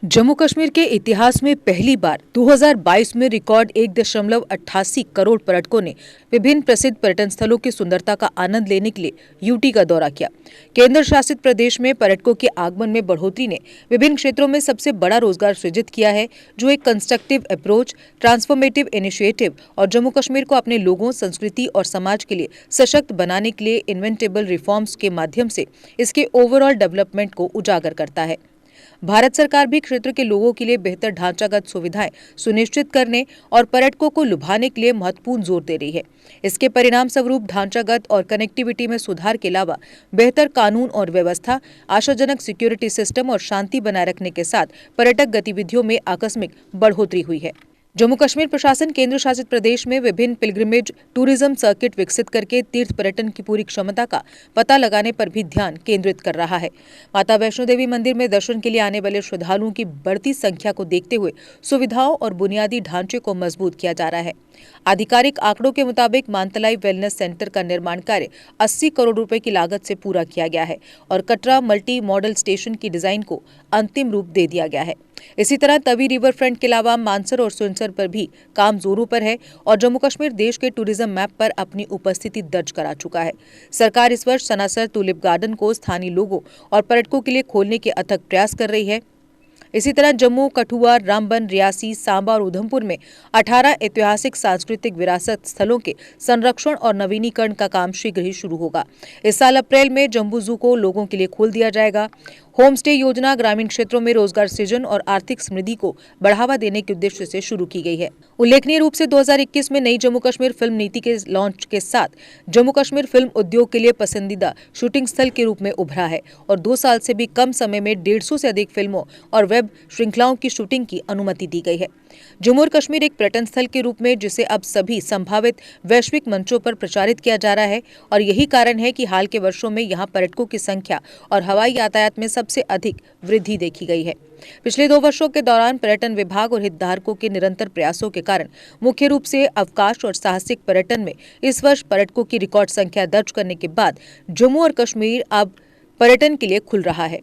जम्मू कश्मीर के इतिहास में पहली बार 2022 में रिकॉर्ड 1.88 करोड़ पर्यटकों ने विभिन्न प्रसिद्ध पर्यटन स्थलों की सुंदरता का आनंद लेने के लिए यूटी का दौरा किया। केंद्र शासित प्रदेश में पर्यटकों के आगमन में बढ़ोतरी ने विभिन्न क्षेत्रों में सबसे बड़ा रोजगार सृजित किया है, जो एक कंस्ट्रक्टिव अप्रोच, ट्रांसफॉर्मेटिव इनिशिएटिव और जम्मू कश्मीर को अपने लोगों, संस्कृति और समाज के लिए सशक्त बनाने के लिए इन्वेंटेबल रिफॉर्म्स के माध्यम से इसके ओवरऑल डेवलपमेंट को उजागर करता है। भारत सरकार भी क्षेत्र के लोगों के लिए बेहतर ढांचागत सुविधाएं सुनिश्चित करने और पर्यटकों को लुभाने के लिए महत्वपूर्ण जोर दे रही है। इसके परिणाम स्वरूप ढांचागत और कनेक्टिविटी में सुधार के अलावा बेहतर कानून और व्यवस्था, आशाजनक सिक्योरिटी सिस्टम और शांति बनाए रखने के साथ पर्यटक गतिविधियों में आकस्मिक बढ़ोतरी हुई है। जम्मू कश्मीर प्रशासन केंद्र शासित प्रदेश में विभिन्न पिलग्रिमेज टूरिज्म सर्किट विकसित करके तीर्थ पर्यटन की पूरी क्षमता का पता लगाने पर भी ध्यान केंद्रित कर रहा है। माता वैष्णो देवी मंदिर में दर्शन के लिए आने वाले श्रद्धालुओं की बढ़ती संख्या को देखते हुए सुविधाओं और बुनियादी ढांचे को मजबूत किया जा रहा है। आधिकारिक आंकड़ों के मुताबिक मानतलाई वेलनेस सेंटर का निर्माण कार्य 80 करोड़ रुपए की लागत से पूरा किया गया है और कटरा मल्टी मॉडल स्टेशन की डिजाइन को अंतिम रूप दे दिया गया है। इसी तरह तवी रिवर फ्रंट के अलावा मानसर और सुनसर पर भी काम जोरों पर है और जम्मू कश्मीर देश के टूरिज्म मैप पर अपनी उपस्थिति दर्ज करा चुका है। सरकार इस वर्ष सनासर टूलिप गार्डन को स्थानीय लोगों और पर्यटकों के लिए खोलने के अथक प्रयास कर रही है। इसी तरह जम्मू, कठुआ, रामबन, रियासी, सांबा और उधमपुर में 18 ऐतिहासिक सांस्कृतिक विरासत स्थलों के संरक्षण और नवीनीकरण का काम शीघ्र ही शुरू होगा। इस साल अप्रैल में जम्बू जू को लोगों के लिए खोल दिया जाएगा। होम स्टे योजना ग्रामीण क्षेत्रों में रोजगार सृजन और आर्थिक समृद्धि को बढ़ावा देने के उद्देश्य से शुरू की गई है। उल्लेखनीय रूप से 2021 में नई जम्मू कश्मीर फिल्म नीति के लॉन्च के साथ जम्मू कश्मीर फिल्म उद्योग के लिए पसंदीदा शूटिंग स्थल के रूप में उभरा है और 2 साल से भी कम समय में 150 से अधिक फिल्मों और वेब श्रृंखलाओं की शूटिंग की अनुमति दी गई है। जम्मू और कश्मीर एक पर्यटन स्थल के रूप में जिसे अब सभी संभावित वैश्विक मंचों पर प्रचारित किया जा रहा है और यही कारण है कि हाल के वर्षों में यहां पर्यटकों की संख्या और हवाई यातायात में सबसे अधिक वृद्धि देखी गई है। पिछले 2 वर्षों के दौरान पर्यटन विभाग और हितधारकों के निरंतर प्रयासों के कारण मुख्य रूप से अवकाश और साहसिक पर्यटन में इस वर्ष पर्यटकों की रिकॉर्ड संख्या दर्ज करने के बाद जम्मू और कश्मीर अब पर्यटन के लिए खुल रहा है।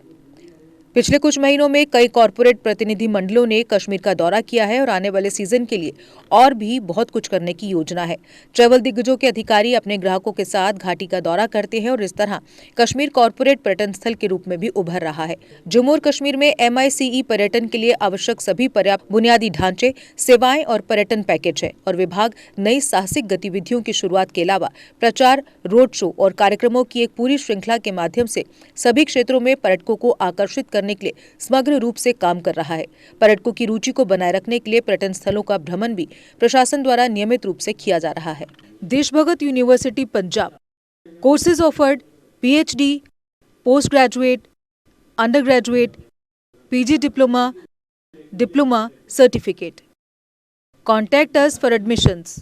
पिछले कुछ महीनों में कई कॉरपोरेट प्रतिनिधि मंडलों ने कश्मीर का दौरा किया है और आने वाले सीजन के लिए और भी बहुत कुछ करने की योजना है। ट्रैवल दिग्गजों के अधिकारी अपने ग्राहकों के साथ घाटी का दौरा करते हैं और इस तरह कश्मीर कॉरपोरेट पर्यटन स्थल के रूप में भी उभर रहा है। जम्मू और कश्मीर में MICE पर्यटन के लिए आवश्यक सभी पर्याप्त बुनियादी ढांचे, सेवाएं और पर्यटन पैकेज है और विभाग नई साहसिक गतिविधियों की शुरुआत के अलावा प्रचार, रोड शो और कार्यक्रमों की एक पूरी श्रृंखला के माध्यम से सभी क्षेत्रों में पर्यटकों को आकर्षित करने के लिए समग्र रूप से काम कर रहा है। पर्यटकों की रुचि को बनाए रखने के लिए पर्यटन स्थलों का भ्रमण भी प्रशासन द्वारा नियमित रूप से किया जा रहा है। Deshbhagat university Punjab courses offered PhD, post graduate, under graduate, PG diploma, diploma certificate. Contact us for admissions.